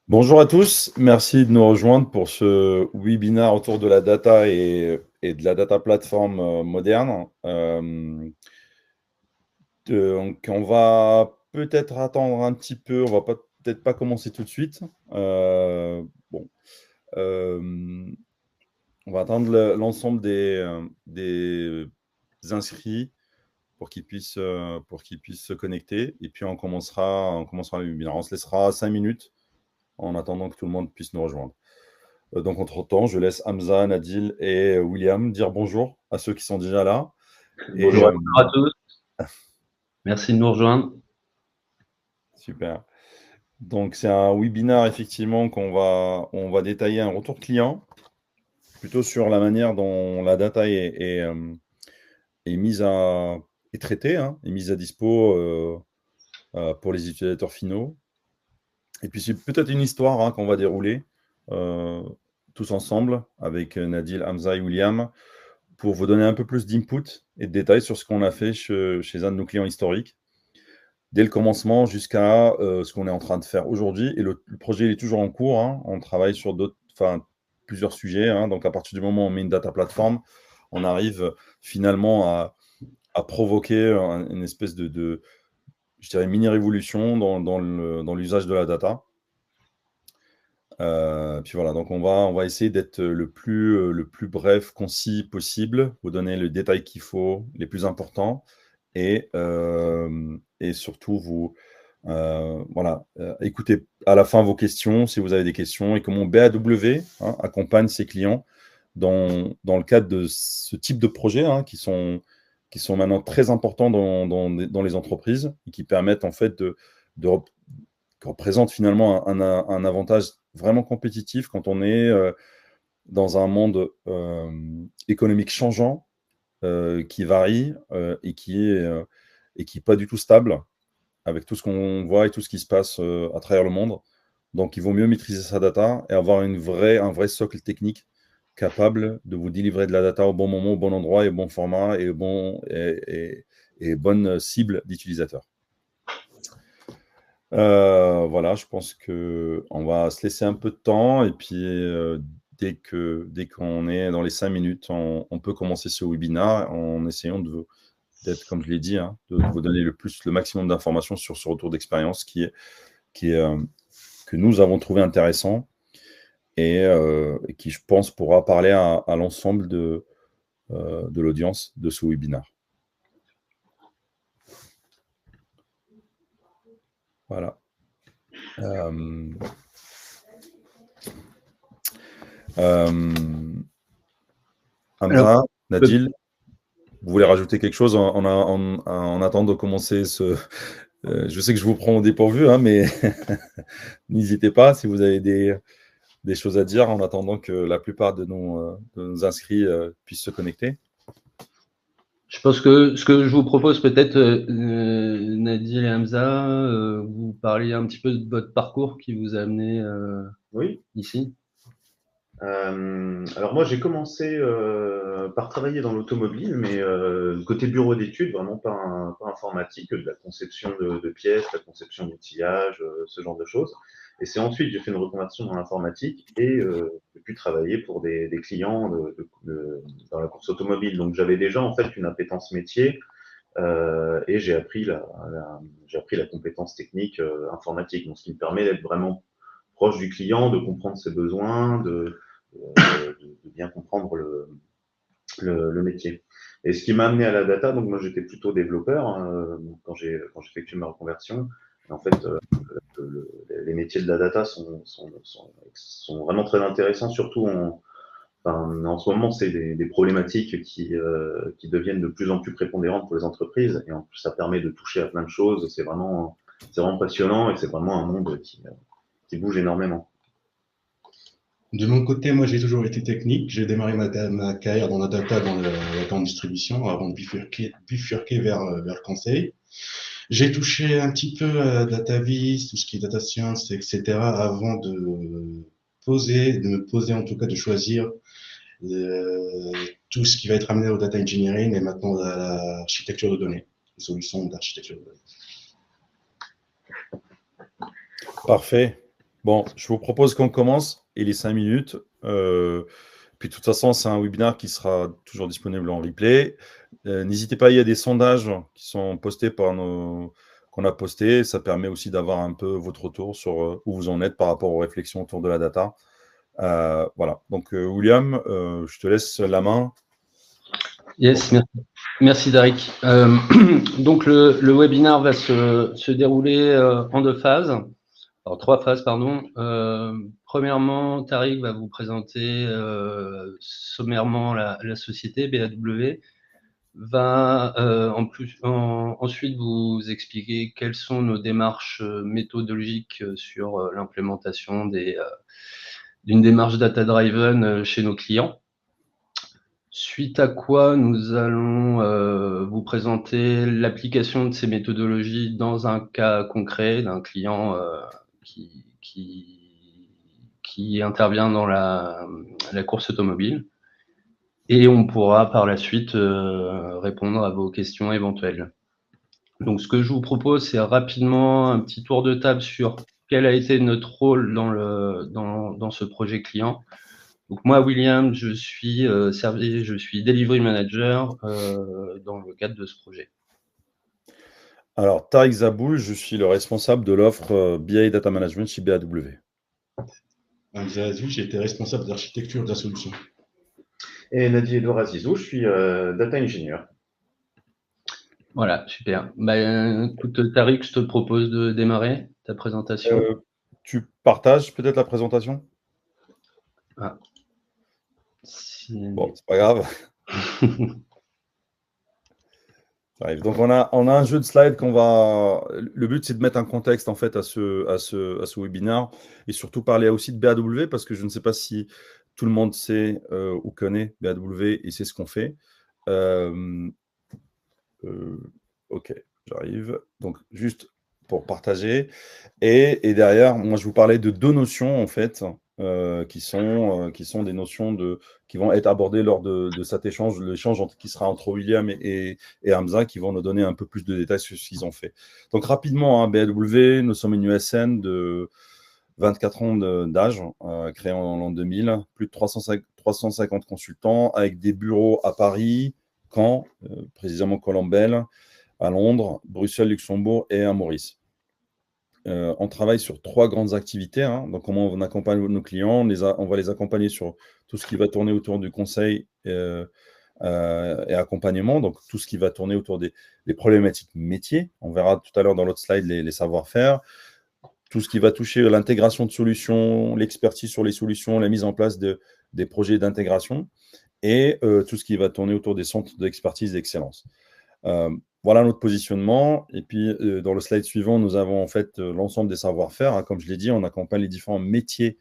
Bonjour à tous, merci de nous rejoindre pour ce webinaire autour de la data et de la data plateforme moderne. Donc on va peut-être attendre un petit peu, on va peut-être pas commencer tout de suite. Bon, euh, on va attendre l'ensemble des inscrits pour qu'ils puissent se connecter et puis on commencera le webinaire. On se laissera 5 minutes en attendant que tout le monde puisse nous rejoindre. Donc, entre-temps, je laisse Hamza, Nadil et William dire bonjour à ceux qui sont déjà là. Et Bonjour à tous, merci de nous rejoindre. super. Donc, c'est un webinar effectivement on va détailler un retour client, plutôt sur la manière dont la data est mise est traitée, hein, est mise à dispo pour les utilisateurs finaux. Et puis, c'est peut-être une histoire qu'on va dérouler euh, tous ensemble avec Nadil, Hamza et William, pour vous donner un peu plus d'input et de détails sur ce qu'on a fait chez un de nos clients historiques, dès le commencement jusqu'à ce qu'on est en train de faire aujourd'hui. Et le projet il est toujours en cours, hein. On travaille sur plusieurs sujets, hein. Donc, à partir du moment où on met une data platform, on arrive finalement à provoquer une espèce je dirais, mini-révolution dans l'usage de la data. Puis voilà, donc on va essayer d'être le plus bref, concis possible, vous donner le détail qu'il faut, les plus importants, et surtout voilà, écoutez à la fin vos questions, si vous avez des questions, et comment BAW accompagne ses clients dans le cadre de ce type de projets, qui sont maintenant très importants dans les entreprises, et qui permettent en fait qui représente finalement un avantage vraiment compétitif quand on est dans un monde économique changeant, qui varie, et qui est pas du tout stable, avec tout ce qu'on voit et tout ce qui se passe à travers le monde. Donc, il vaut mieux maîtriser sa data et avoir un vrai socle technique capable de vous délivrer de la data au bon moment, au bon endroit et au bon format et bonne cible d'utilisateurs. Voilà, je pense qu'on va se laisser un peu de temps et puis dès qu'on est dans les 5 minutes, on peut commencer ce webinar en essayant d'être, comme je l'ai dit, de vous donner le maximum d'informations sur ce retour d'expérience que nous avons trouvé intéressant et qui, je pense, pourra parler à l'ensemble de l'audience de ce webinar. Voilà. Alors, Hamza, Nadil, vous voulez rajouter quelque chose en attendant de commencer je sais que je vous prends au dépourvu, mais n'hésitez pas si vous avez des choses à dire en attendant que la plupart de nos inscrits puissent se connecter. je pense que ce que je vous propose peut-être, Nadil et Hamza, vous parliez un petit peu de votre parcours qui vous a amené Oui. ici. Alors moi, j'ai commencé par travailler dans l'automobile, mais côté bureau d'études, vraiment pas informatique, de la conception de pièces, la conception d'outillage, ce genre de choses. Et c'est ensuite j'ai fait une reconversion dans l'informatique et j'ai pu travailler pour des clients dans la course automobile. Donc j'avais déjà en fait une appétence métier et j'ai appris la compétence technique informatique, donc ce qui me permet d'être vraiment proche du client, de comprendre ses besoins, de bien comprendre le métier. Et ce qui m'a amené à la data, donc moi j'étais plutôt développeur quand j'ai effectué ma reconversion. Et en fait, les métiers de la data sont vraiment très intéressants, surtout en ce moment, c'est des problématiques qui deviennent de plus en plus prépondérantes pour les entreprises. Et en plus, ça permet de toucher à plein de choses. C'est vraiment passionnant et c'est vraiment un monde qui bouge énormément. De mon côté, moi, j'ai toujours été technique. J'ai démarré ma carrière dans la data, dans la grande distribution, avant de bifurquer vers le conseil. J'ai touché un petit peu à DataVis, tout ce qui est data science, etc., avant de me poser, en tout cas, de choisir tout ce qui va être amené au data engineering et maintenant à l'architecture de données, les solutions d'architecture de données. Parfait. Bon, je vous propose qu'on commence. Il est 5 minutes. Puis de toute façon, c'est un webinaire qui sera toujours disponible en replay. N'hésitez pas, il y a des sondages qui sont postés qu'on a postés. Ça permet aussi d'avoir un peu votre retour sur où vous en êtes par rapport aux réflexions autour de la data. Voilà. Donc, William, je te laisse la main. Yes, merci Darik. Donc le webinaire va se dérouler en 2 phases. Alors 3 phases, pardon. Premièrement, Tariq va vous présenter sommairement la société BAW, va ensuite vous expliquer quelles sont nos démarches méthodologiques sur l'implémentation d'une démarche data-driven chez nos clients. Suite à quoi nous allons vous présenter l'application de ces méthodologies dans un cas concret d'un client qui intervient dans la course automobile. Et on pourra par la suite répondre à vos questions éventuelles. Donc, ce que je vous propose, c'est rapidement un petit tour de table sur quel a été notre rôle dans ce projet client. Donc moi, William, je suis Delivery Manager dans le cadre de ce projet. Alors, Tariq Zaboul, je suis le responsable de l'offre BI Data Management chez BAW. Hamza Azou, j'ai été responsable d'architecture de la solution. Et Nadi Edouard Azizou, je suis Data Engineer. Voilà, super. Écoute, Tariq, je te propose de démarrer ta présentation. Tu partages peut-être la présentation? Ah. Bon, c'est pas grave. Donc on a un jeu de slides qu'on va. Le but c'est de mettre un contexte en fait à ce webinaire et surtout parler aussi de BAW parce que je ne sais pas si tout le monde sait ou connaît BAW et c'est ce qu'on fait. Ok, j'arrive. Donc juste pour partager et derrière, moi je vous parlais de 2 notions en fait. Qui sont des notions qui vont être abordées lors de cet échange, l'échange qui sera entre William et Hamza, qui vont nous donner un peu plus de détails sur ce qu'ils ont fait. Donc rapidement, BAW, nous sommes une USN de 24 ans d'âge, créée en l'an 2000, plus de 350 consultants, avec des bureaux à Paris, Caen, précisément Colombelles, à Londres, Bruxelles, Luxembourg et à Maurice. On travaille sur 3 grandes activités. Donc, comment on accompagne nos clients, on va les accompagner sur tout ce qui va tourner autour du conseil et accompagnement, donc tout ce qui va tourner autour des problématiques métiers. On verra tout à l'heure dans l'autre slide les savoir-faire. Tout ce qui va toucher l'intégration de solutions, l'expertise sur les solutions, la mise en place des projets d'intégration et tout ce qui va tourner autour des centres d'expertise d'excellence. Voilà notre positionnement. Et puis, dans le slide suivant, nous avons en fait l'ensemble des savoir-faire. Comme je l'ai dit, on accompagne les différents métiers,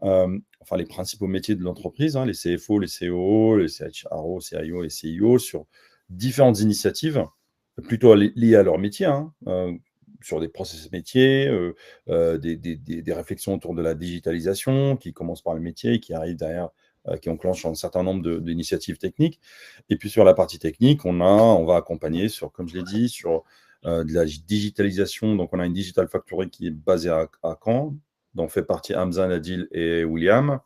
enfin les principaux métiers de l'entreprise, les CFO, les COO, les CHRO, CIO et CIO, sur différentes initiatives, plutôt liées à leur métier, sur des process métiers, des réflexions autour de la digitalisation qui commencent par le métier et qui arrivent derrière, qui enclenchent un certain nombre d'initiatives techniques. Et puis sur la partie technique, on va accompagner sur, comme je l'ai dit, sur de la digitalisation. Donc on a une Digital Factory qui est basée à Caen, dont fait partie Hamza, Nadil et William.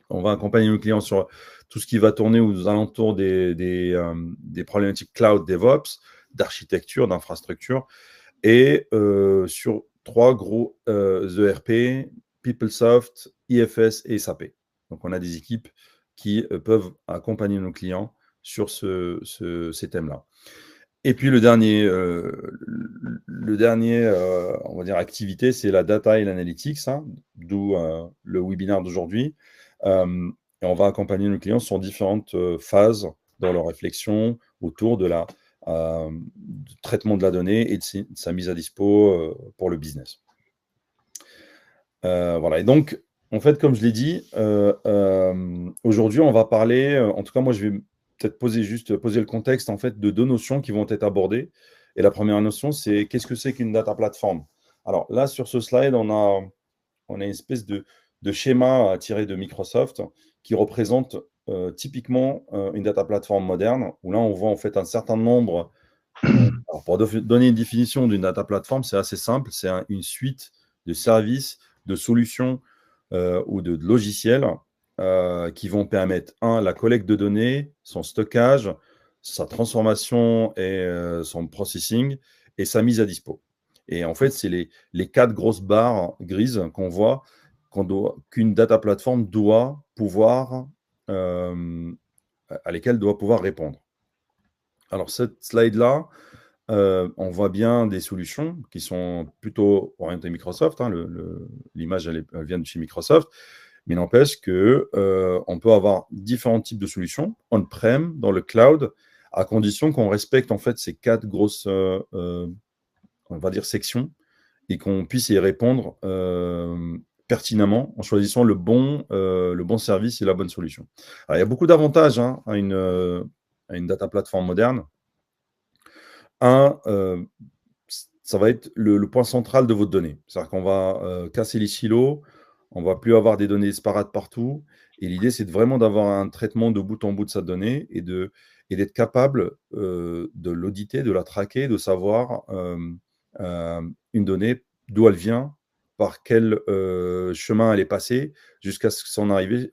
On va accompagner nos clients sur tout ce qui va tourner aux alentours des problématiques cloud, DevOps, d'architecture, d'infrastructure, et sur 3 gros ERP, PeopleSoft, IFS et SAP. Donc, on a des équipes qui peuvent accompagner nos clients sur ces thèmes-là. Et puis, le dernier on va dire, activité, c'est la data et l'analytics, d'où le webinaire d'aujourd'hui. Et on va accompagner nos clients sur différentes phases dans leur réflexion autour du traitement de la donnée et de sa mise à dispo pour le business. Voilà. Et donc, en fait, comme je l'ai dit, aujourd'hui, on va parler, en tout cas, moi, je vais peut-être poser le contexte en fait de 2 notions qui vont être abordées. Et la première notion, c'est qu'est-ce que c'est qu'une data platform? Alors là, sur ce slide, on a une espèce de schéma tiré de Microsoft qui représente typiquement une data platform moderne, où là, on voit en fait un certain nombre. Alors pour donner une définition d'une data platform, c'est assez simple, c'est une suite de services de solutions ou de logiciels qui vont permettre, la collecte de données, son stockage, sa transformation et son processing et sa mise à dispo. Et en fait, c'est les 4 grosses barres grises qu'on voit qu'une data platform doit pouvoir, à lesquelles doit pouvoir répondre. Alors, cette slide-là, on voit bien des solutions qui sont plutôt orientées Microsoft. Hein, l'image, elle vient de chez Microsoft. Mais n'empêche qu'on peut avoir différents types de solutions, on-prem, dans le cloud, à condition qu'on respecte en fait ces 4 grosses, on va dire, sections, et qu'on puisse y répondre pertinemment en choisissant le bon service et la bonne solution. Alors, il y a beaucoup d'avantages à une data platform moderne. Ça va être le point central de votre donnée. C'est-à-dire qu'on va casser les silos, on ne va plus avoir des données disparates partout. Et l'idée, c'est vraiment d'avoir un traitement de bout en bout de sa donnée et d'être capable de l'auditer, de la traquer, de savoir une donnée, d'où elle vient, par quel chemin elle est passée, jusqu'à ce que son arrivée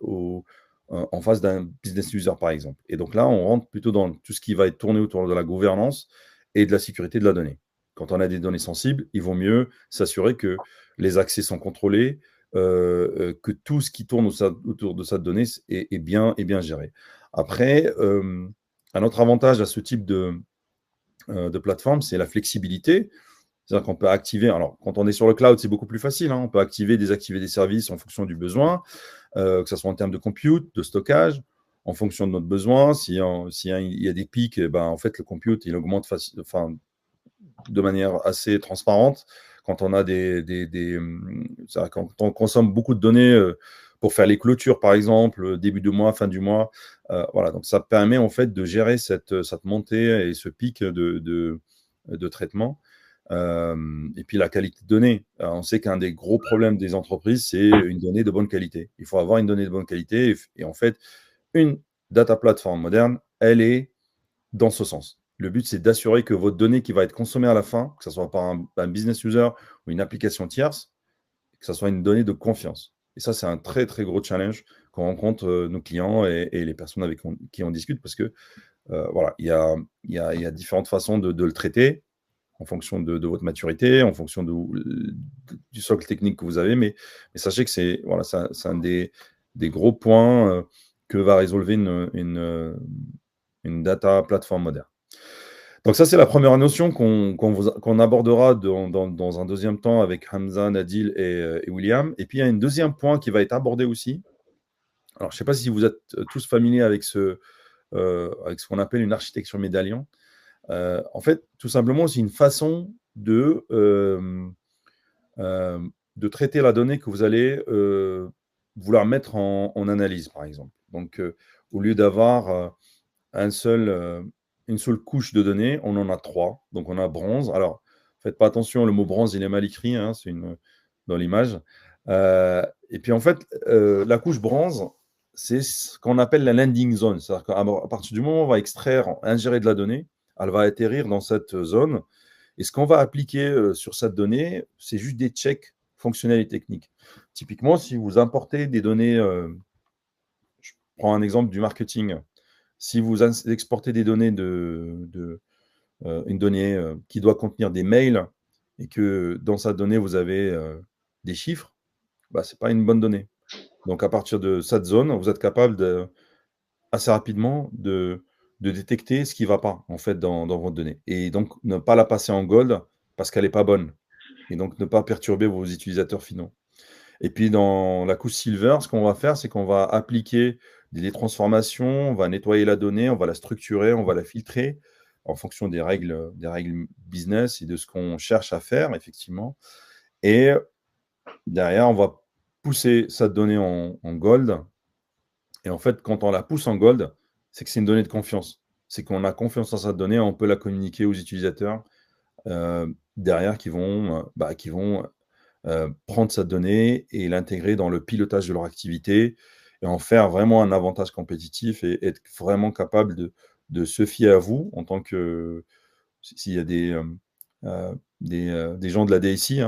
en face d'un business user, par exemple. Et donc là, on rentre plutôt dans tout ce qui va être tourné autour de la gouvernance et de la sécurité de la donnée. Quand on a des données sensibles, il vaut mieux s'assurer que les accès sont contrôlés, que tout ce qui tourne autour de cette donnée est bien géré. Après, un autre avantage à ce type de plateforme, c'est la flexibilité. C'est-à-dire qu'on peut activer, alors quand on est sur le cloud, c'est beaucoup plus facile, on peut activer, désactiver des services en fonction du besoin, que ce soit en termes de compute, de stockage, en fonction de notre besoin. S'il y a des pics, en fait, le compute, il augmente de manière assez transparente. Quand on a quand on consomme beaucoup de données pour faire les clôtures, par exemple, début de mois, fin du mois, voilà. Donc, ça permet en fait de gérer cette montée et ce pic de traitement. Et puis la qualité de données. Alors, on sait qu'un des gros problèmes des entreprises, c'est une donnée de bonne qualité. Il faut avoir une donnée de bonne qualité. Et en fait, une data platform moderne, elle est dans ce sens. Le but, c'est d'assurer que votre donnée qui va être consommée à la fin, que ce soit par un business user ou une application tierce, que ce soit une donnée de confiance. Et ça, c'est un très, très gros challenge qu'on rencontre nos clients et les personnes avec qui on discute, parce que voilà, il y a différentes façons de le traiter en fonction de votre maturité, en fonction du socle technique que vous avez. Mais sachez que c'est un des gros points que va résolver une data platform moderne. Donc ça, c'est la première notion qu'on abordera dans un deuxième temps avec Hamza, Nadil et William. Et puis, il y a un deuxième point qui va être abordé aussi. Alors, je ne sais pas si vous êtes tous familiers avec ce qu'on appelle une architecture médaillon. En fait, tout simplement, c'est une façon de traiter la donnée que vous allez vouloir mettre en analyse, par exemple. Donc, au lieu d'avoir une seule couche de données, on en a 3. Donc, on a bronze. Alors, faites pas attention, le mot bronze, il est mal écrit, c'est dans l'image. Et puis, en fait, la couche bronze, c'est ce qu'on appelle la landing zone. C'est-à-dire qu'à partir du moment où on va ingérer de la donnée, elle va atterrir dans cette zone. Et ce qu'on va appliquer sur cette donnée, c'est juste des checks fonctionnels et techniques. Typiquement, si vous importez des données, je prends un exemple du marketing. Si vous exportez des données une donnée qui doit contenir des mails et que dans cette donnée, vous avez des chiffres, ce n'est pas une bonne donnée. Donc, à partir de cette zone, vous êtes capable assez rapidement de détecter ce qui ne va pas en fait dans votre donnée. Et donc, ne pas la passer en gold parce qu'elle n'est pas bonne. Et donc, ne pas perturber vos utilisateurs finaux. Et puis, dans la couche silver, ce qu'on va faire, c'est qu'on va appliquer des transformations, on va nettoyer la donnée, on va la structurer, on va la filtrer en fonction des règles business et de ce qu'on cherche à faire, effectivement. Et derrière, on va pousser cette donnée en gold. Et en fait, quand on la pousse en gold, c'est que c'est une donnée de confiance. C'est qu'on a confiance dans cette donnée, on peut la communiquer aux utilisateurs derrière qui vont prendre cette donnée et l'intégrer dans le pilotage de leur activité et en faire vraiment un avantage compétitif et être vraiment capable de se fier à vous en tant que, s'il y a des gens de la DSI,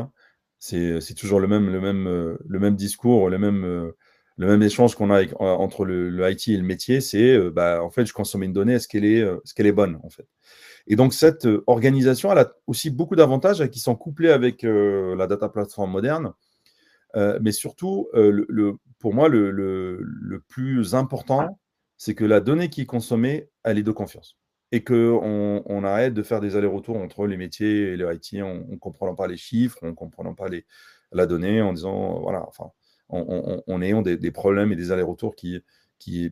c'est toujours le même discours, le même échange qu'on a entre le IT et le métier. C'est, en fait, je consomme une donnée, est-ce qu'elle est bonne, en fait. Et donc, cette organisation, elle a aussi beaucoup d'avantages qui sont couplés avec la data platform moderne. Mais surtout, pour moi, le plus important, c'est que la donnée qui est consommée, elle est de confiance. Et qu'on arrête de faire des allers-retours entre les métiers et les IT en ne comprenant pas les chiffres, en ne comprenant pas la donnée, en disant, voilà, enfin, en ayant des problèmes et des allers-retours qui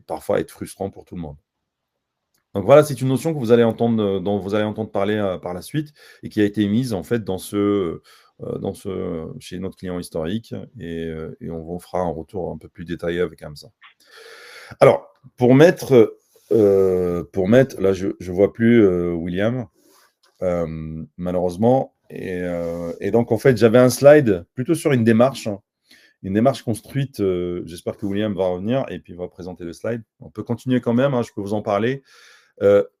parfois être frustrants pour tout le monde. Donc voilà, c'est une notion que dont vous allez entendre parler par la suite et qui a été mise en fait chez notre client historique et on vous fera un retour un peu plus détaillé avec Hamza. Alors, pour mettre, là je vois plus William, malheureusement, et donc en fait j'avais un slide plutôt sur une démarche construite. J'espère que William va revenir et puis va présenter le slide. On peut continuer quand même, je peux vous en parler.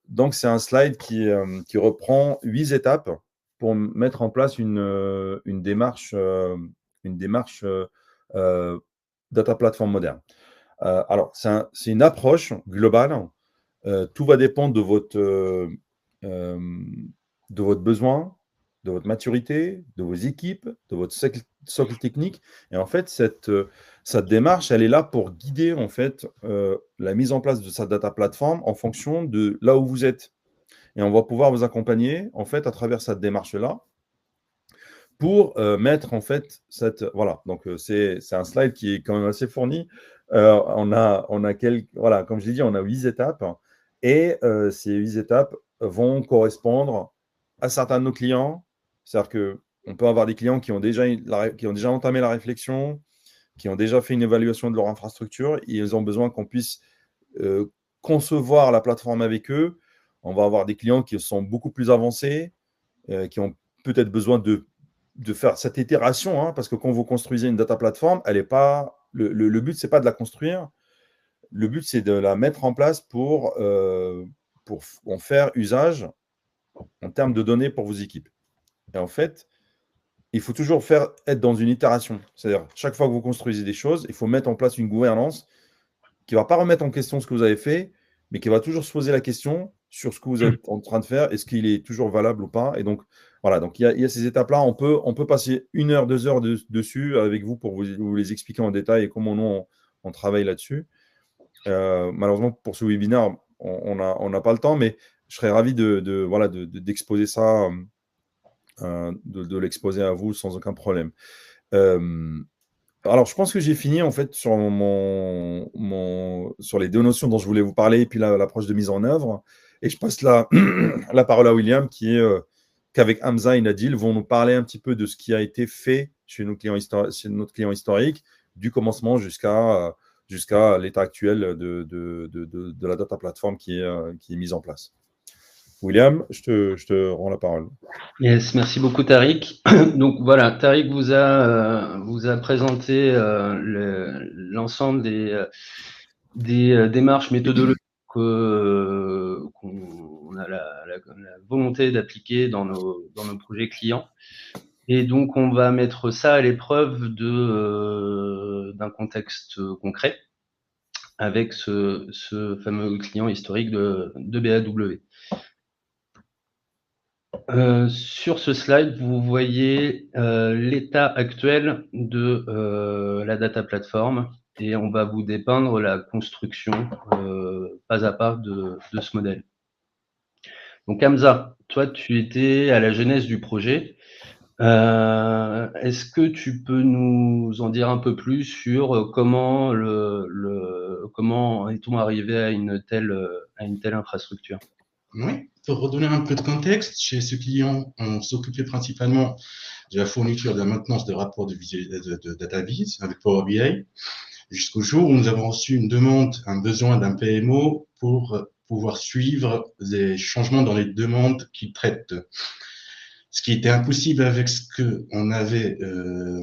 Donc, c'est un slide qui reprend 8 étapes pour mettre en place une démarche data platform moderne. Alors, c'est une approche globale. Tout va dépendre de votre besoin, de votre maturité, de vos équipes, de votre socle technique. Et en fait, cette démarche, elle est là pour guider en fait la mise en place de sa data platform en fonction de là où vous êtes. Et on va pouvoir vous accompagner en fait à travers cette démarche-là pour mettre en fait voilà. Donc c'est un slide qui est quand même assez fourni. Voilà, comme je l'ai dit, on a 8 étapes et ces 8 étapes vont correspondre à certains de nos clients. C'est-à-dire qu'on peut avoir des clients qui ont déjà entamé la réflexion, qui ont déjà fait une évaluation de leur infrastructure, et ils ont besoin qu'on puisse concevoir la plateforme avec eux. On va avoir des clients qui sont beaucoup plus avancés, qui ont peut-être besoin de faire cette itération, parce que quand vous construisez une data platform, elle est pas le but, c'est pas de la construire. Le but, c'est de la mettre en place pour en faire usage en termes de données pour vos équipes. Et en fait, il faut toujours être dans une itération. C'est-à-dire, chaque fois que vous construisez des choses, il faut mettre en place une gouvernance qui ne va pas remettre en question ce que vous avez fait, mais qui va toujours se poser la question sur ce que vous êtes en train de faire, est-ce qu'il est toujours valable ou pas. Et donc, voilà, donc il y a ces étapes-là. On peut passer 1 heure, 2 heures dessus avec vous pour vous les expliquer en détail et comment nous, on travaille là-dessus. Malheureusement, pour ce webinaire, on n'a pas le temps, mais je serais ravi d'exposer ça, de l'exposer à vous sans aucun problème. Alors, je pense que j'ai fini en fait sur sur les 2 notions dont je voulais vous parler, et puis l'approche de mise en œuvre. Et je passe la parole à William, qu'avec Hamza et Nadil vont nous parler un petit peu de ce qui a été fait chez notre client historique, du commencement jusqu'à l'état actuel de la data platform qui est mise en place. William, je te rends la parole. Yes, merci beaucoup Tariq. Donc voilà, Tariq vous a présenté l'ensemble des démarches méthodologiques qu'on a la volonté d'appliquer dans nos projets clients. Et donc on va mettre ça à l'épreuve d'un contexte concret avec ce fameux client historique de BAW. Sur ce slide, vous voyez l'état actuel de la data platform et on va vous dépeindre la construction pas à pas de ce modèle. Donc Hamza, toi tu étais à la genèse du projet. Est-ce que tu peux nous en dire un peu plus sur comment est-on arrivé à une telle infrastructure? Oui, pour redonner un peu de contexte, chez ce client, on s'occupait principalement de la fourniture de la maintenance de rapports de data viz avec Power BI, jusqu'au jour où nous avons reçu un besoin d'un PMO pour pouvoir suivre les changements dans les demandes qu'il traite. Ce qui était impossible avec ce qu'on avait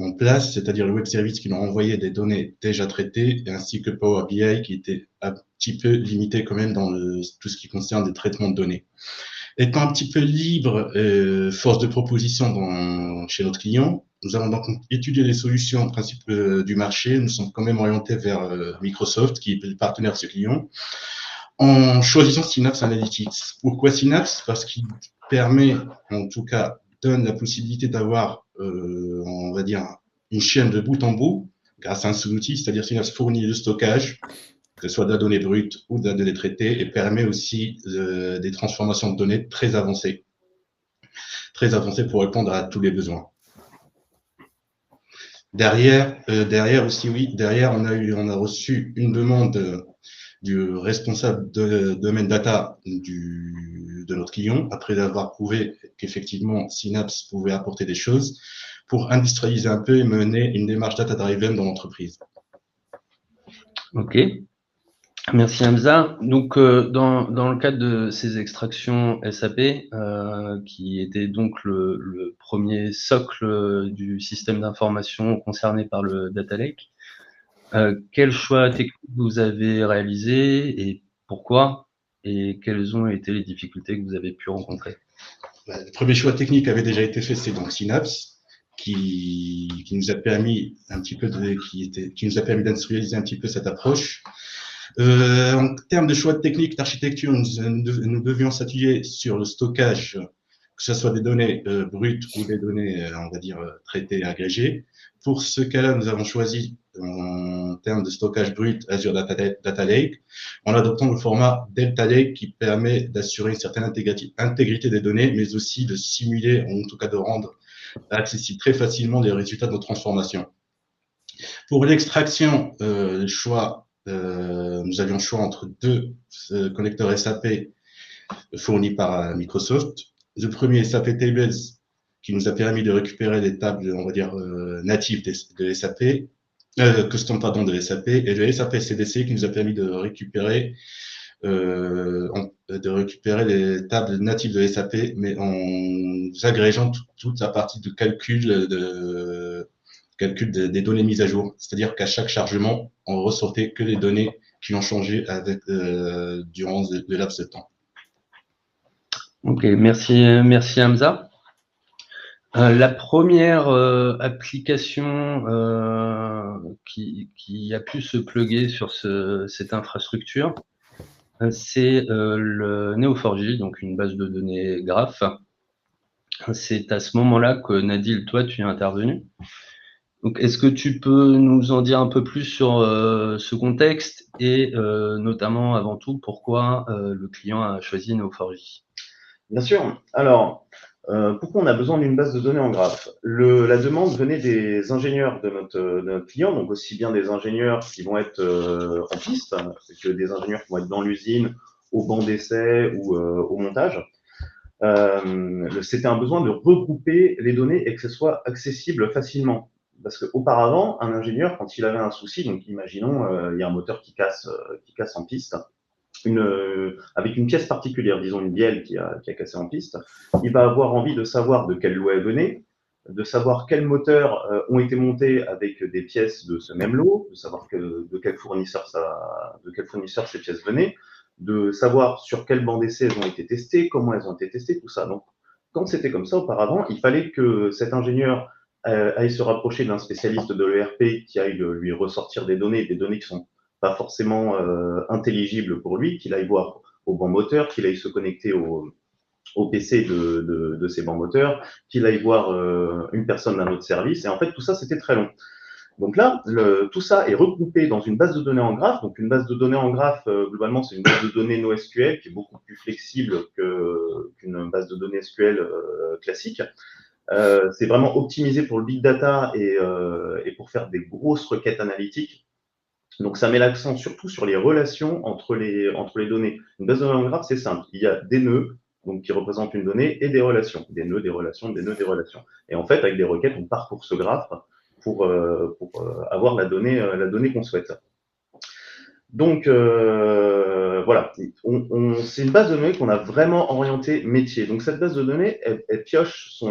en place, c'est-à-dire le web service qui nous envoyait des données déjà traitées, ainsi que Power BI qui était un petit peu limité quand même dans tout ce qui concerne les traitements de données. Étant un petit peu libre, force de proposition chez notre client, Nous avons donc étudié les solutions en principe du marché. Nous sommes quand même orientés vers Microsoft, qui est le partenaire de ce client, en choisissant Synapse Analytics. Pourquoi Synapse? Parce qu'il permet, en tout cas, donne la possibilité d'avoir, on va dire, une chaîne de bout en bout grâce à un sous-outil, c'est-à-dire Synapse fournit le stockage, que ce soit de la donnée brute ou de la donnée traitée, et permet aussi des transformations de données très avancées pour répondre à tous les besoins. Derrière aussi, oui, derrière, on a reçu une demande du responsable de domaine data de notre client, après avoir prouvé qu'effectivement Synapse pouvait apporter des choses, pour industrialiser un peu et mener une démarche data-driven dans l'entreprise. Ok. Merci Hamza. Donc, dans le cadre de ces extractions SAP, qui était donc le premier socle du système d'information concerné par le Data Lake, quels choix techniques vous avez réalisés et pourquoi? Et quelles ont été les difficultés que vous avez pu rencontrer? Le premier choix technique avait déjà été fait, c'est donc Synapse, qui nous a permis qui nous a permis d'industrialiser un petit peu cette approche. En termes de choix de technique d'architecture, nous devions s'appuyer sur le stockage, que ce soit des données brutes ou des données, on va dire, traitées et agrégées. Pour ce cas-là, nous avons choisi, en termes de stockage brut, Azure Data Lake, en adoptant le format Delta Lake qui permet d'assurer une certaine intégrité des données, mais aussi de simuler, en tout cas de rendre accessible très facilement les résultats de nos transformations. Pour l'extraction, nous avions le choix entre deux connecteurs SAP fournis par Microsoft. Le premier, SAP Tables, qui nous a permis de récupérer des tables, on va dire, natives de SAP, custom, pardon, de SAP, et le SAP CDC, qui nous a permis de récupérer les tables natives de SAP, mais en agrégeant toute la partie de calcul des données mises à jour. C'est-à-dire qu'à chaque chargement, on ressortait que les données qui ont changé durant le laps de temps. Ok, merci Hamza. La première application qui a pu se plugger sur cette infrastructure, c'est le Neo4j, donc une base de données graph. C'est à ce moment-là que Nadil, toi, tu es intervenu. Donc, est-ce que tu peux nous en dire un peu plus sur ce contexte et notamment, avant tout, pourquoi le client a choisi Neo4j? Bien sûr. Alors, pourquoi on a besoin d'une base de données en graphe? La demande venait des ingénieurs de notre client, donc aussi bien des ingénieurs qui vont être en piste que des ingénieurs qui vont être dans l'usine, au banc d'essai ou au montage. C'était un besoin de regrouper les données et que ce soit accessible facilement. Parce qu'auparavant, un ingénieur, quand il avait un souci, donc imaginons, il y a un moteur qui casse en piste, avec une pièce particulière, disons une bielle qui a cassé en piste, il va avoir envie de savoir de quel lot elle venait, de savoir quels moteurs ont été montés avec des pièces de ce même lot, de savoir de quel fournisseur ces pièces venaient, de savoir sur quel banc d'essai elles ont été testées, comment elles ont été testées, tout ça. Donc, quand c'était comme ça auparavant, il fallait que cet ingénieur aille se rapprocher d'un spécialiste de l'ERP qui aille lui ressortir des données qui sont pas forcément intelligibles pour lui, qu'il aille voir au banc moteur, qu'il aille se connecter au PC de ces bancs moteurs, qu'il aille voir une personne d'un autre service. Et en fait, tout ça, c'était très long. Donc là, tout ça est regroupé dans une base de données en graphe. Donc une base de données en graphe, globalement, c'est une base de données NoSQL qui est beaucoup plus flexible qu'une base de données SQL classique. C'est vraiment optimisé pour le big data et pour faire des grosses requêtes analytiques. Donc ça met l'accent surtout sur les relations entre les données. Une base de données en graphe, c'est simple. Il y a des nœuds, donc qui représentent une donnée, et des relations. Des nœuds, des relations, des nœuds, des relations. Et en fait, avec des requêtes, on parcourt ce graphe pour avoir la donnée qu'on souhaite. Donc voilà, c'est une base de données qu'on a vraiment orientée métier. Donc cette base de données, elle pioche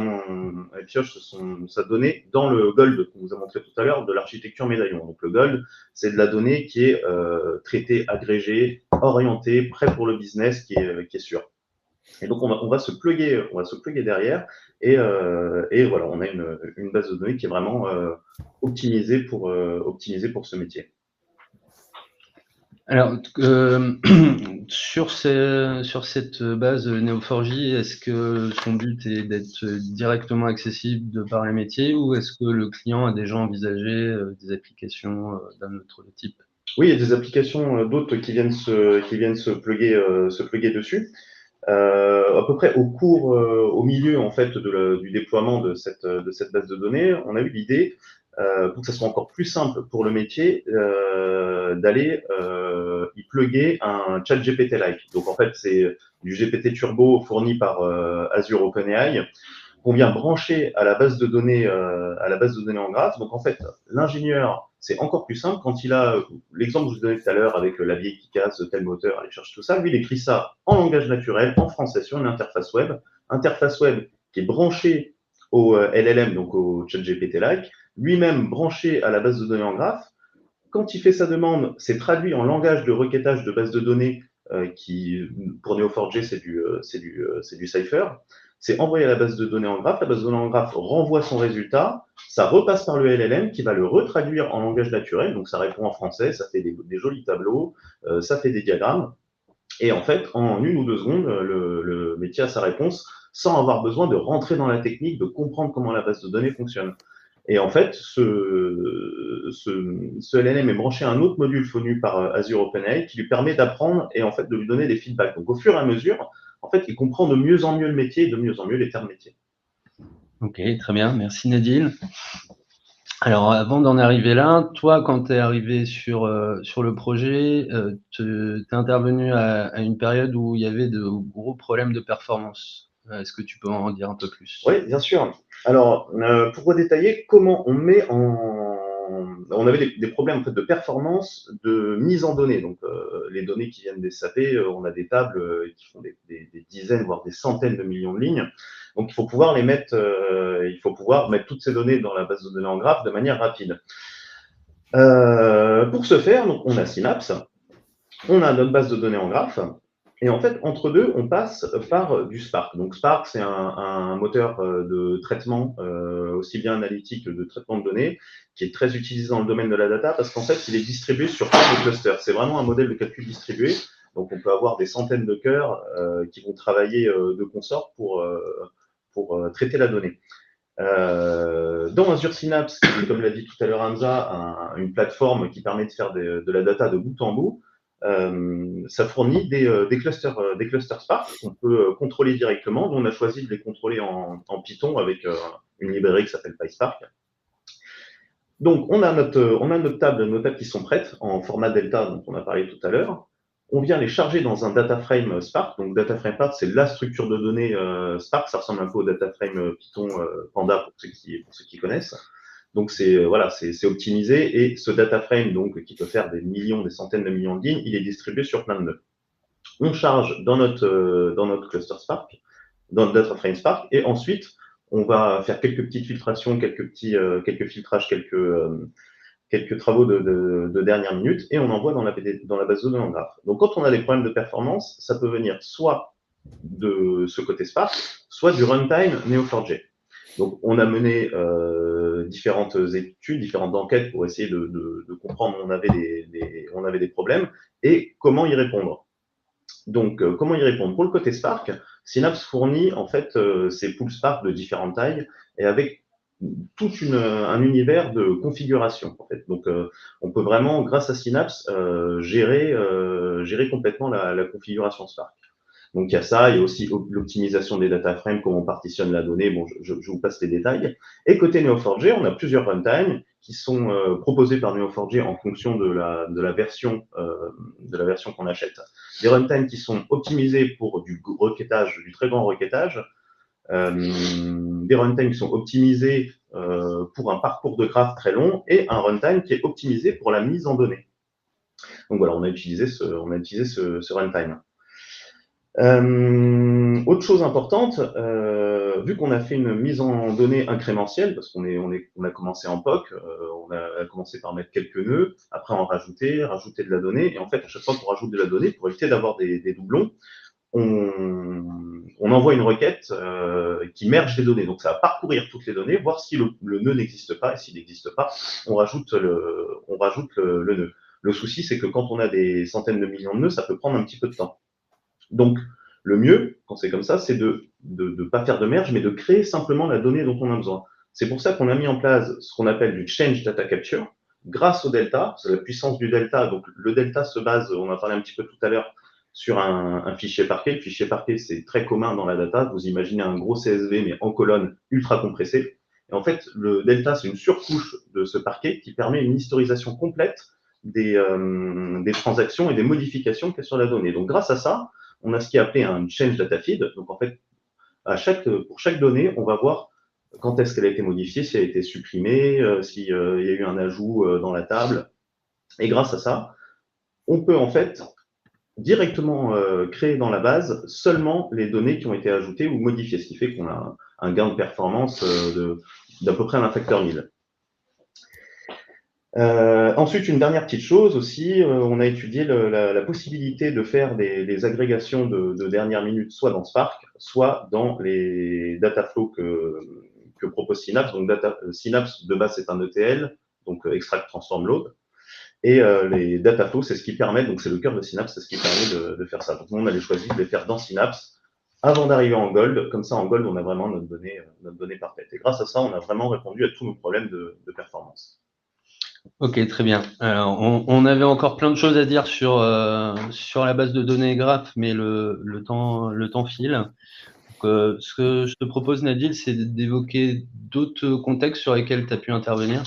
sa donnée dans le gold qu'on vous a montré tout à l'heure de l'architecture médaillon. Donc le gold, c'est de la donnée qui est traitée, agrégée, orientée, prêt pour le business, qui est sûre. Et donc on va se plugger derrière Et voilà, on a une base de données qui est vraiment optimisée pour ce métier. Alors, sur cette base Neo4j, est-ce que son but est d'être directement accessible de par les métiers ou est-ce que le client a déjà envisagé des applications d'un autre type? Oui, il y a des applications d'autres qui viennent se plugger dessus. À peu près au milieu en fait du déploiement de cette base de données, on a eu l'idée pour que ça soit encore plus simple pour le métier d'aller y plugger un chat GPT-like. Donc en fait, c'est du GPT Turbo fourni par Azure OpenAI qu'on vient brancher à la base de données en graphe. Donc en fait, l'ingénieur, c'est encore plus simple quand il a l'exemple que je vous donnais tout à l'heure avec la vieille qui casse tel moteur, aller chercher tout ça. Lui, il écrit ça en langage naturel, en français, sur une interface web qui est branchée au LLM, donc au ChatGPT-like, lui-même branché à la base de données en graphe. Quand il fait sa demande, c'est traduit en langage de requêtage de base de données qui, pour Neo4j, c'est du Cypher. C'est envoyé à la base de données en graphe. La base de données en graphe renvoie son résultat. Ça repasse par le LLM qui va le retraduire en langage naturel. Donc, ça répond en français, ça fait des jolis tableaux, ça fait des diagrammes. Et en fait, en 1 ou 2 secondes, le métier a sa réponse sans avoir besoin de rentrer dans la technique, de comprendre comment la base de données fonctionne. Et en fait, ce LLM est branché à un autre module fourni par Azure OpenAI qui lui permet d'apprendre et en fait de lui donner des feedbacks. Donc, au fur et à mesure, en fait, il comprend de mieux en mieux le métier et de mieux en mieux les termes métiers. Ok, très bien. Merci Nadine. Alors, avant d'en arriver là, toi, quand tu es arrivé sur le projet, tu es intervenu à une période où il y avait de gros problèmes de performance. Est-ce que tu peux en dire un peu plus? Oui, bien sûr. Alors, pour redétailler, comment on met en... On avait des problèmes en fait, de performance, de mise en données. Donc, les données qui viennent des SAP, on a des tables qui font des dizaines, voire des centaines de millions de lignes. Donc, il faut pouvoir mettre toutes ces données dans la base de données en graphe de manière rapide. Pour ce faire, donc, on a Synapse, on a notre base de données en graphe, et en fait, entre deux, on passe par du Spark. Donc Spark, c'est un moteur de traitement, aussi bien analytique que de traitement de données, qui est très utilisé dans le domaine de la data, parce qu'en fait, il est distribué sur plein de clusters. C'est vraiment un modèle de calcul distribué. Donc on peut avoir des centaines de cœurs qui vont travailler de consort pour traiter la donnée. Dans Azure Synapse, qui est, comme l'a dit tout à l'heure Hamza, une plateforme qui permet de faire de la data de bout en bout, ça fournit des clusters Spark qu'on peut contrôler directement. Nous, on a choisi de les contrôler en Python avec une librairie qui s'appelle PySpark. Donc, on a nos tables qui sont prêtes en format Delta, dont on a parlé tout à l'heure. On vient les charger dans un data frame Spark. Donc, data frame Spark, c'est la structure de données Spark. Ça ressemble un peu au data frame Python Panda pour ceux qui connaissent. Donc, c'est optimisé. Et ce data frame, donc, qui peut faire des centaines de millions de lignes, il est distribué sur plein de nœuds. On charge dans notre cluster Spark, dans le data frame Spark, et ensuite, on va faire quelques petites filtrations, quelques filtrages, quelques travaux de dernière minute, et on envoie dans la base de données en graphe. Donc, quand on a des problèmes de performance, ça peut venir soit de ce côté Spark, soit du runtime Neo4j. Donc, on a mené différentes études, différentes enquêtes pour essayer de comprendre où on avait des problèmes et comment y répondre. Donc, comment y répondre? Pour le côté Spark, Synapse fournit en fait ces pools Spark de différentes tailles et avec tout un univers de configuration. En fait. Donc, on peut vraiment, grâce à Synapse, gérer complètement la configuration Spark. Donc, il y a ça, il y a aussi l'optimisation des data frames, comment on partitionne la donnée. Bon, je vous passe les détails. Et côté Neo4j, on a plusieurs runtimes qui sont proposés par Neo4j en fonction de la version qu'on achète. Des runtimes qui sont optimisés pour du requêtage, du très grand requêtage. Des runtimes qui sont optimisés pour un parcours de graphe très long et un runtime qui est optimisé pour la mise en données. Donc voilà, on a utilisé ce runtime. Autre chose importante, vu qu'on a fait une mise en données incrémentielle, parce qu'on a commencé en POC, on a commencé par mettre quelques nœuds, après en rajouter de la donnée, et en fait, à chaque fois qu'on rajoute de la donnée, pour éviter d'avoir des doublons, on envoie une requête qui merge les données. Donc, ça va parcourir toutes les données, voir si le nœud n'existe pas, et s'il n'existe pas, on rajoute le nœud. Le souci, c'est que quand on a des centaines de millions de nœuds, ça peut prendre un petit peu de temps. Donc, le mieux, quand c'est comme ça, c'est de ne pas faire de merge, mais de créer simplement la donnée dont on a besoin. C'est pour ça qu'on a mis en place ce qu'on appelle du Change Data Capture, grâce au delta, c'est la puissance du delta. Donc, le delta se base, on a parlé un petit peu tout à l'heure, sur un fichier parquet. Le fichier parquet, c'est très commun dans la data. Vous imaginez un gros CSV, mais en colonne, ultra compressé. Et en fait, le delta, c'est une surcouche de ce parquet qui permet une historisation complète des transactions et des modifications qu'il y a sur la donnée. Donc, grâce à ça, on a ce qui est appelé un change data feed. Donc, en fait, pour chaque donnée, on va voir quand est-ce qu'elle a été modifiée, si elle a été supprimée, s'il y a eu un ajout dans la table. Et grâce à ça, on peut en fait directement créer dans la base seulement les données qui ont été ajoutées ou modifiées, ce qui fait qu'on a un gain de performance d'à peu près un facteur 1000. Ensuite, une dernière petite chose aussi, on a étudié la possibilité de faire des agrégations de dernière minute, soit dans Spark, soit dans les data flows que propose Synapse. Donc, Synapse, de base, c'est un ETL, donc Extract, Transform, Load. Et les data flows, c'est ce qui permet, donc c'est le cœur de Synapse, c'est ce qui permet de faire ça. Donc, nous, on avait choisi de les faire dans Synapse avant d'arriver en Gold. Comme ça, en Gold, on a vraiment notre donnée parfaite. Et grâce à ça, on a vraiment répondu à tous nos problèmes de performance. Ok, très bien. Alors, on avait encore plein de choses à dire sur la base de données graph, mais le temps file. Donc, ce que je te propose, Nadil, c'est d'évoquer d'autres contextes sur lesquels tu as pu intervenir.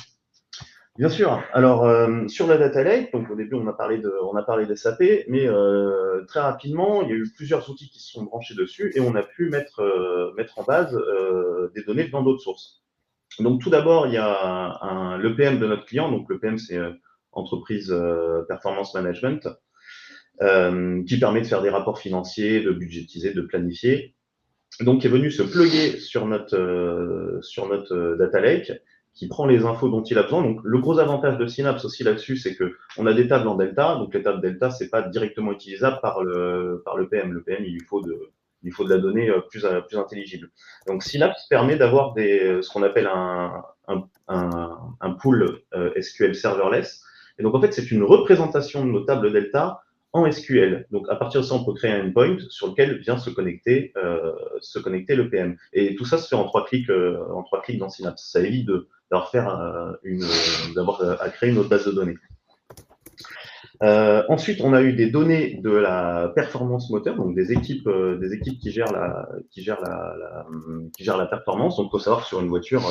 Bien sûr. Alors, sur la data lake, donc au début, on a parlé des SAP, mais très rapidement, il y a eu plusieurs outils qui se sont branchés dessus et on a pu mettre en base des données dans d'autres sources. Donc, tout d'abord, il y a l'EPM de notre client. Donc, l'EPM, c'est Entreprise Performance Management, qui permet de faire des rapports financiers, de budgétiser, de planifier. Donc, qui est venu se plugger sur notre data lake, qui prend les infos dont il a besoin. Donc, le gros avantage de Synapse aussi là-dessus, c'est que on a des tables en delta. Donc, les tables delta, c'est pas directement utilisable par le PM. Le PM, il lui faut de la donnée plus intelligible. Donc, Synapse permet d'avoir ce qu'on appelle un pool SQL serverless. Et donc, en fait, c'est une représentation de nos tables delta en SQL. Donc, à partir de ça, on peut créer un endpoint sur lequel vient se connecter le PM. Et tout ça se fait en 3 clics dans Synapse. Ça évite d'avoir à créer une autre base de données. Ensuite, on a eu des données de la performance moteur, donc des équipes qui gèrent la performance. Donc, il faut savoir que sur une voiture,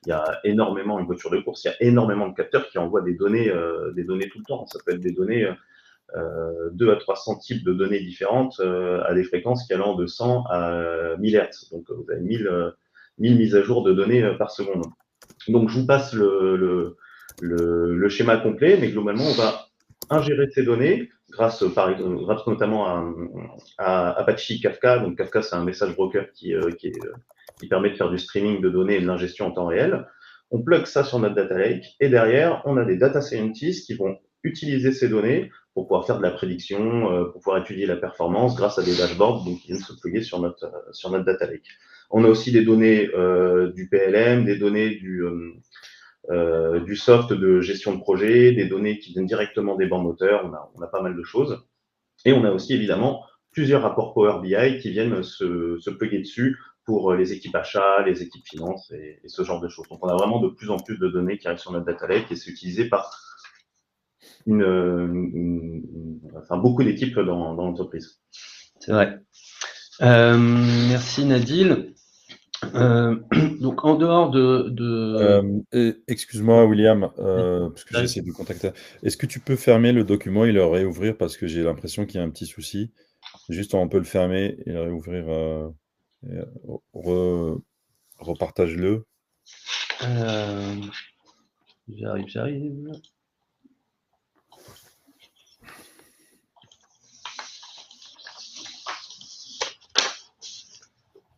il y a énormément, une voiture de course, il y a énormément de capteurs qui envoient des données tout le temps. Ça peut être des données 2 à 300 types de données différentes à des fréquences qui allant de 100 à 1000 Hz. Donc, vous avez 1000 mises à jour de données par seconde. Donc, je vous passe le schéma complet, mais globalement, on va ingérer ces données grâce notamment à Apache Kafka. Donc, Kafka, c'est un message broker qui permet de faire du streaming de données et de l'ingestion en temps réel. On plug ça sur notre data lake et derrière, on a des data scientists qui vont utiliser ces données pour pouvoir faire de la prédiction, pour pouvoir étudier la performance grâce à des dashboards donc, qui viennent se plugger sur notre data lake. On a aussi des données du PLM, des données du soft de gestion de projet, des données qui viennent directement des bancs moteurs. On a pas mal de choses. Et on a aussi évidemment plusieurs rapports Power BI qui viennent se plugger dessus pour les équipes achats, les équipes finances et ce genre de choses. Donc, on a vraiment de plus en plus de données qui arrivent sur notre data lake et c'est utilisé par beaucoup d'équipes dans l'entreprise. C'est vrai. Merci Nadil. Donc en dehors excuse-moi William, parce que j'essaie de le contacter. Est-ce que tu peux fermer le document et le réouvrir parce que j'ai l'impression qu'il y a un petit souci. Juste on peut le fermer et le réouvrir. Repartage-le. J'arrive.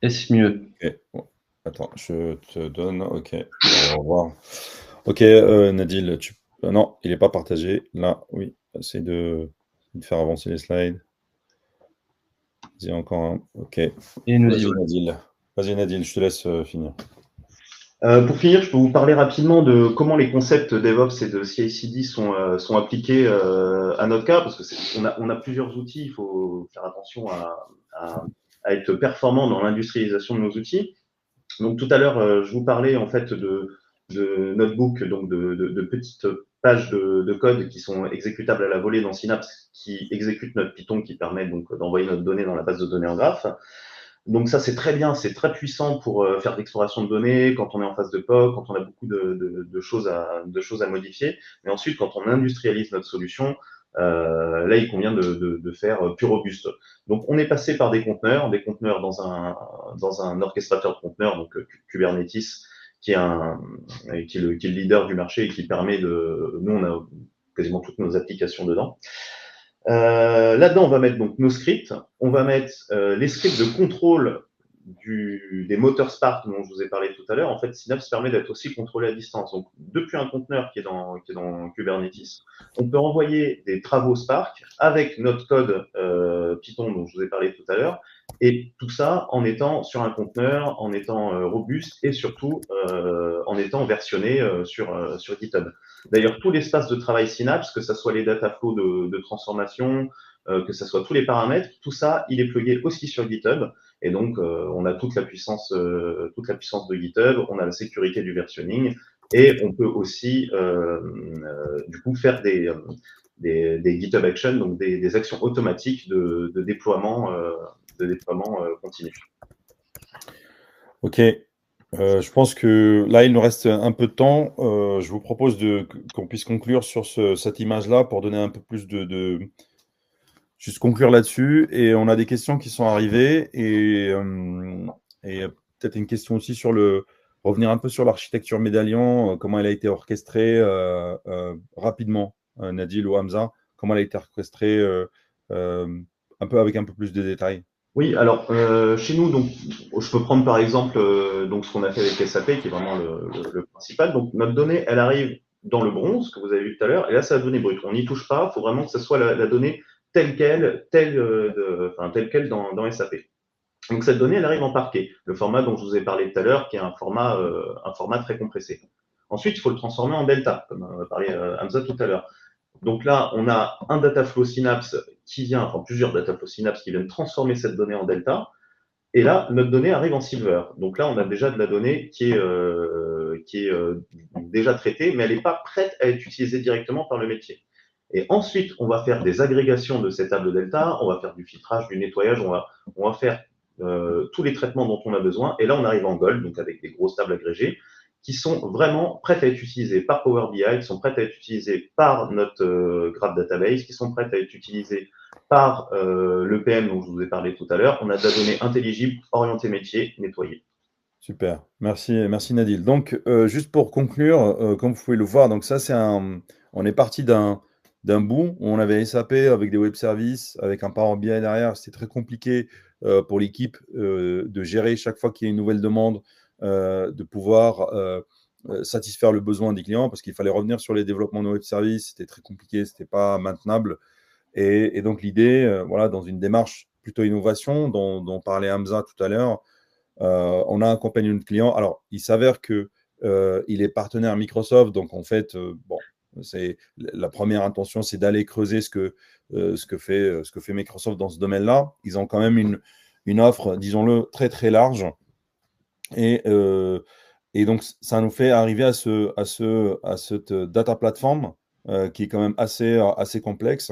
Est-ce mieux? Okay. Bon. Attends, je te donne. Ok, au revoir. Ok, Nadil, non, il n'est pas partagé. Là, oui, essaie de faire avancer les slides. Vas-y, encore un. OK. Et nous y Vas-y, voilà. Nadil. Vas-y, Nadil, je te laisse finir. Pour finir, je peux vous parler rapidement de comment les concepts DevOps et de CI/CD sont appliqués à notre cas, parce que on a plusieurs outils, il faut faire attention à être performant dans l'industrialisation de nos outils. Donc tout à l'heure, je vous parlais en fait de notebook, donc de petites pages de code qui sont exécutables à la volée dans Synapse, qui exécutent notre Python, qui permet donc d'envoyer notre donnée dans la base de données en graphe. Donc ça, c'est très bien, c'est très puissant pour faire de l'exploration de données, quand on est en phase de POC, quand on a beaucoup de choses à modifier. Mais ensuite, quand on industrialise notre solution, là, il convient de faire plus robuste. Donc, on est passé par des conteneurs dans un orchestrateur de conteneurs, donc Kubernetes, qui est le leader du marché et qui permet nous, on a quasiment toutes nos applications dedans. Là-dedans, on va mettre donc nos scripts, on va mettre les scripts de contrôle des moteurs Spark dont je vous ai parlé tout à l'heure. En fait, Synapse permet d'être aussi contrôlé à distance. Donc, depuis un conteneur qui est dans Kubernetes, on peut envoyer des travaux Spark avec notre code Python dont je vous ai parlé tout à l'heure, et tout ça en étant sur un conteneur, en étant robuste et surtout en étant versionné sur GitHub. D'ailleurs, tout l'espace de travail Synapse, que ce soit les data flows de transformation, que ce soit tous les paramètres, tout ça, il est plugué aussi sur GitHub. Et donc, on a toute la puissance de GitHub, on a la sécurité du versionning, et on peut aussi, du coup, faire des GitHub Actions, donc des actions automatiques de déploiement continu. OK. Je pense que là, il nous reste un peu de temps. Je vous propose qu'on puisse conclure sur cette image-là pour donner un peu plus juste conclure là-dessus. Et on a des questions qui sont arrivées et peut-être une question aussi revenir un peu sur l'architecture Médallion, comment elle a été orchestrée rapidement, Nadil ou Hamza, comment elle a été orchestrée avec un peu plus de détails. Oui, alors chez nous, donc, je peux prendre par exemple donc ce qu'on a fait avec SAP, qui est vraiment le principal. Donc notre donnée, elle arrive dans le bronze que vous avez vu tout à l'heure, et là c'est la donnée brute. On n'y touche pas, il faut vraiment que ce soit la donnée telle quelle, telle quelle dans SAP. Donc cette donnée, elle arrive en parquet, le format dont je vous ai parlé tout à l'heure, qui est un format très compressé. Ensuite, il faut le transformer en delta, comme a parlé Hamza tout à l'heure. Donc là, on a un dataflow Synapse plusieurs dataflow Synapse qui viennent transformer cette donnée en delta. Et là, notre donnée arrive en silver. Donc là, on a déjà de la donnée qui est déjà traitée, mais elle n'est pas prête à être utilisée directement par le métier. Et ensuite, on va faire des agrégations de ces tables delta, on va faire du filtrage, du nettoyage, on va faire tous les traitements dont on a besoin. Et là, on arrive en gold, donc avec des grosses tables agrégées, qui sont vraiment prêtes à être utilisées par Power BI, qui sont prêtes à être utilisées par notre Graph Database, qui sont prêtes à être utilisées par l'EPM dont je vous ai parlé tout à l'heure. On a de la donnée intelligible, orientée métier, nettoyée. Super, merci Nadil. Donc, juste pour conclure, comme vous pouvez le voir, donc ça, on est parti d'un bout où on avait SAP avec des web services, avec un Power BI derrière. C'était très compliqué pour l'équipe de gérer chaque fois qu'il y a une nouvelle demande, de pouvoir satisfaire le besoin des clients parce qu'il fallait revenir sur les développements de web services. C'était très compliqué, c'était pas maintenable. Et donc, l'idée, voilà, dans une démarche plutôt innovation dont parlait Hamza tout à l'heure, on a accompagné notre client. Alors, il s'avère que il est partenaire Microsoft, donc en fait, c'est la première intention, c'est d'aller creuser ce que fait Microsoft dans ce domaine-là. Ils ont quand même une offre, disons-le, très très large, et donc ça nous fait arriver à cette data platform qui est quand même assez complexe.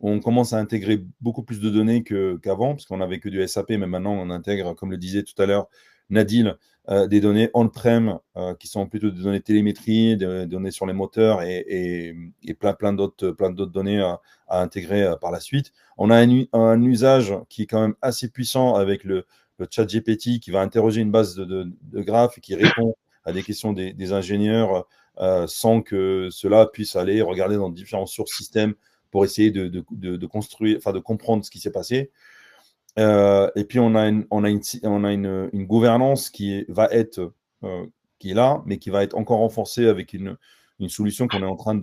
On commence à intégrer beaucoup plus de données qu'avant, parce qu'on n'avait que du SAP, mais maintenant on intègre, comme le disait tout à l'heure Nadil, des données on-prem qui sont plutôt des données télémétrie, des données sur les moteurs et plein d'autres données à intégrer par la suite. On a un usage qui est quand même assez puissant avec le chat GPT qui va interroger une base de graphes et qui répond à des questions des ingénieurs sans que cela puisse aller regarder dans différents sources systèmes pour essayer de construire, enfin de comprendre ce qui s'est passé. Et puis on a une gouvernance qui est là, mais qui va être encore renforcée avec une une solution qu'on est en train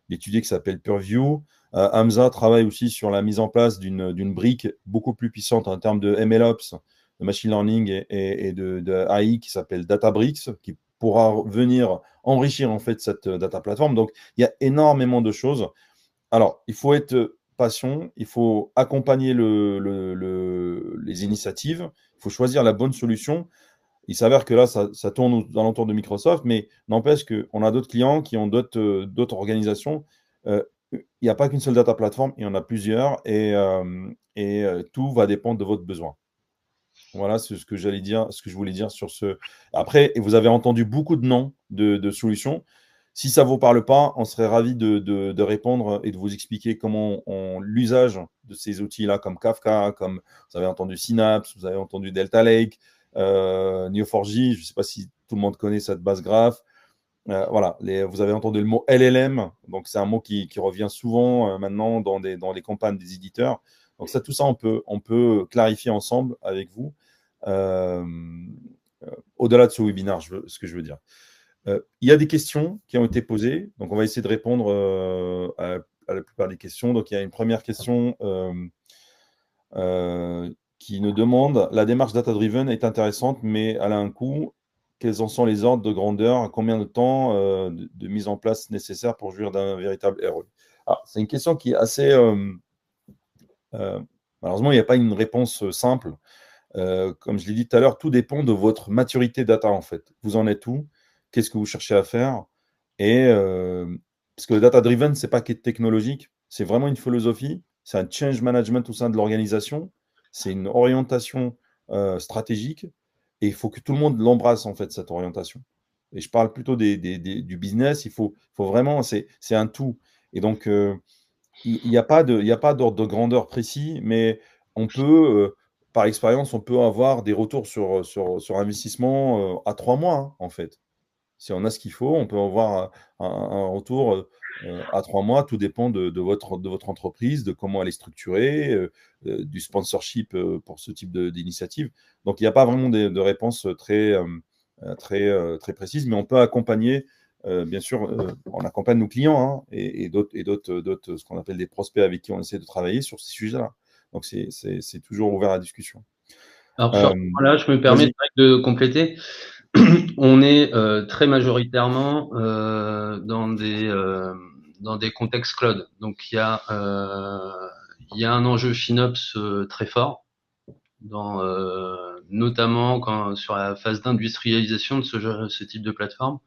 d'étudier qui s'appelle Purview. Hamza travaille aussi sur la mise en place d'une brique beaucoup plus puissante en termes de MLOps, de machine learning et de AI qui s'appelle Databricks, qui pourra venir enrichir en fait cette data platform. Donc, il y a énormément de choses. Alors, il faut être patient, il faut accompagner les initiatives, il faut choisir la bonne solution. Il s'avère que là, ça tourne dans l'entour de Microsoft, mais n'empêche qu'on a d'autres clients qui ont d'autres organisations. Il n'y a pas qu'une seule data platform, il y en a plusieurs et tout va dépendre de votre besoin. Voilà, c'est ce que j'allais dire, ce que je voulais dire sur ce. Après, vous avez entendu beaucoup de noms de solutions. Si ça ne vous parle pas, on serait ravi de répondre et de vous expliquer comment l'usage de ces outils-là, comme Kafka, comme vous avez entendu Synapse, vous avez entendu Delta Lake, Neo4j, je ne sais pas si tout le monde connaît cette base graph. Voilà, vous avez entendu le mot LLM, donc c'est un mot qui revient souvent maintenant dans les campagnes des éditeurs. Donc ça, tout ça, on peut clarifier ensemble avec vous au-delà de ce webinaire, ce que je veux dire. Il y a des questions qui ont été posées, donc on va essayer de répondre à la plupart des questions. Donc il y a une première question qui nous demande: la démarche data-driven est intéressante, mais elle a un coût. Quels en sont les ordres de grandeur? Combien de temps de mise en place nécessaire pour jouir d'un véritable ROI? C'est une question qui est assez... malheureusement, il n'y a pas une réponse simple. Comme je l'ai dit tout à l'heure, tout dépend de votre maturité data, en fait. Vous en êtes où? Qu'est-ce que vous cherchez à faire? Et parce que le data-driven, ce n'est pas que technologique, c'est vraiment une philosophie, c'est un change management au sein de l'organisation, c'est une orientation stratégique, et il faut que tout le monde l'embrasse, en fait, cette orientation. Et je parle plutôt du business, il faut vraiment, c'est un tout. Et donc, il n'y a pas d'ordre de grandeur précis, mais on peut, par expérience, on peut avoir des retours sur investissement à 3 mois, hein, en fait. Si on a ce qu'il faut, on peut avoir un retour à 3 mois. Tout dépend de votre entreprise, de comment elle est structurée, du sponsorship pour ce type d'initiative. Donc, il n'y a pas vraiment de réponse très précise, mais on peut accompagner, bien sûr, on accompagne nos clients hein, et d'autres, ce qu'on appelle des prospects avec qui on essaie de travailler sur ces sujets-là. Donc, c'est toujours ouvert à la discussion. Alors, sur ce point-là, je me permets de compléter. On est très majoritairement dans des contextes cloud. Donc, il y a un enjeu FinOps très fort, notamment sur la phase d'industrialisation de ce type de plateforme.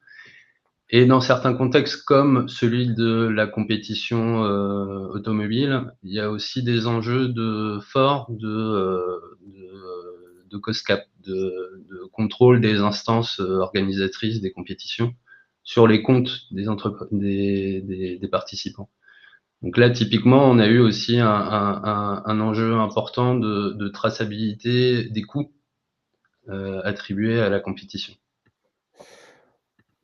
Et dans certains contextes comme celui de la compétition automobile, il y a aussi des enjeux forts de cost cap, de contrôle des instances organisatrices des compétitions sur les comptes des participants. Donc là, typiquement, on a eu aussi un enjeu important de traçabilité des coûts attribués à la compétition.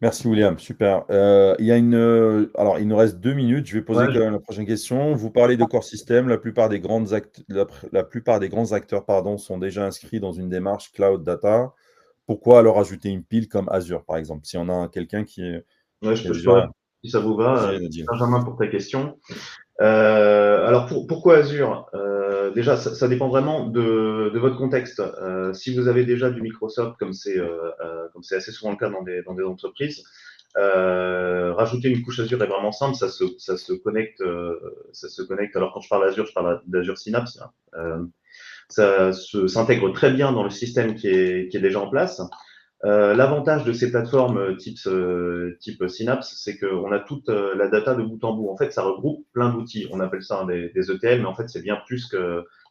Merci William, super. Alors, il nous reste 2 minutes. Je vais poser quand même la prochaine question. Vous parlez de core system. La plupart des grands acteurs sont déjà inscrits dans une démarche cloud data. Pourquoi alors ajouter une pile comme Azure, par exemple? Si on a quelqu'un qui est... je peux si ça vous va, Benjamin, pour ta question. Alors, pourquoi Azure? Déjà, ça dépend vraiment de votre contexte. Si vous avez déjà du Microsoft, comme c'est assez souvent le cas dans des entreprises, rajouter une couche Azure est vraiment simple. Ça se connecte. Alors, quand je parle d'Azure, je parle d'Azure Synapse. Ça s'intègre très bien dans le système qui est déjà en place. L'avantage de ces plateformes type Synapse, c'est qu'on a toute la data de bout en bout. En fait, ça regroupe plein d'outils. On appelle ça des ETL, mais en fait, c'est bien plus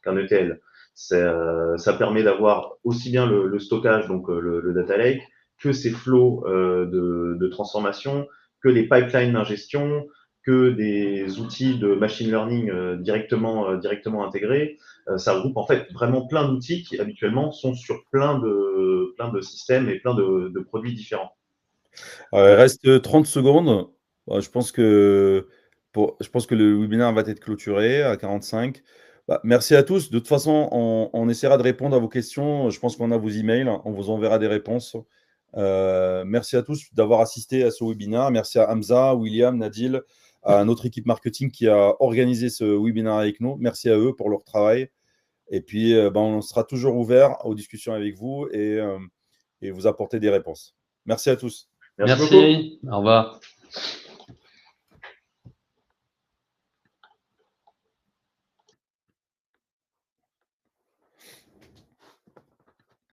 qu'un ETL. Ça permet d'avoir aussi bien le stockage, donc le data lake, que ces flows de transformation, que les pipelines d'ingestion, que des outils de machine learning directement intégrés. Ça regroupe en fait vraiment plein d'outils qui habituellement sont sur plein de systèmes et plein de produits différents. Il reste 30 secondes. Je pense que le webinaire va être clôturé à 45. Merci à tous. De toute façon, on essaiera de répondre à vos questions. Je pense qu'on a vos emails. On vous enverra des réponses Merci à tous d'avoir assisté à ce webinaire. Merci à Hamza, William, Nadil, à notre équipe marketing qui a organisé ce webinaire avec nous. Merci à eux pour leur travail. Et puis, on sera toujours ouvert aux discussions avec vous et vous apporter des réponses. Merci à tous. Merci. Au revoir.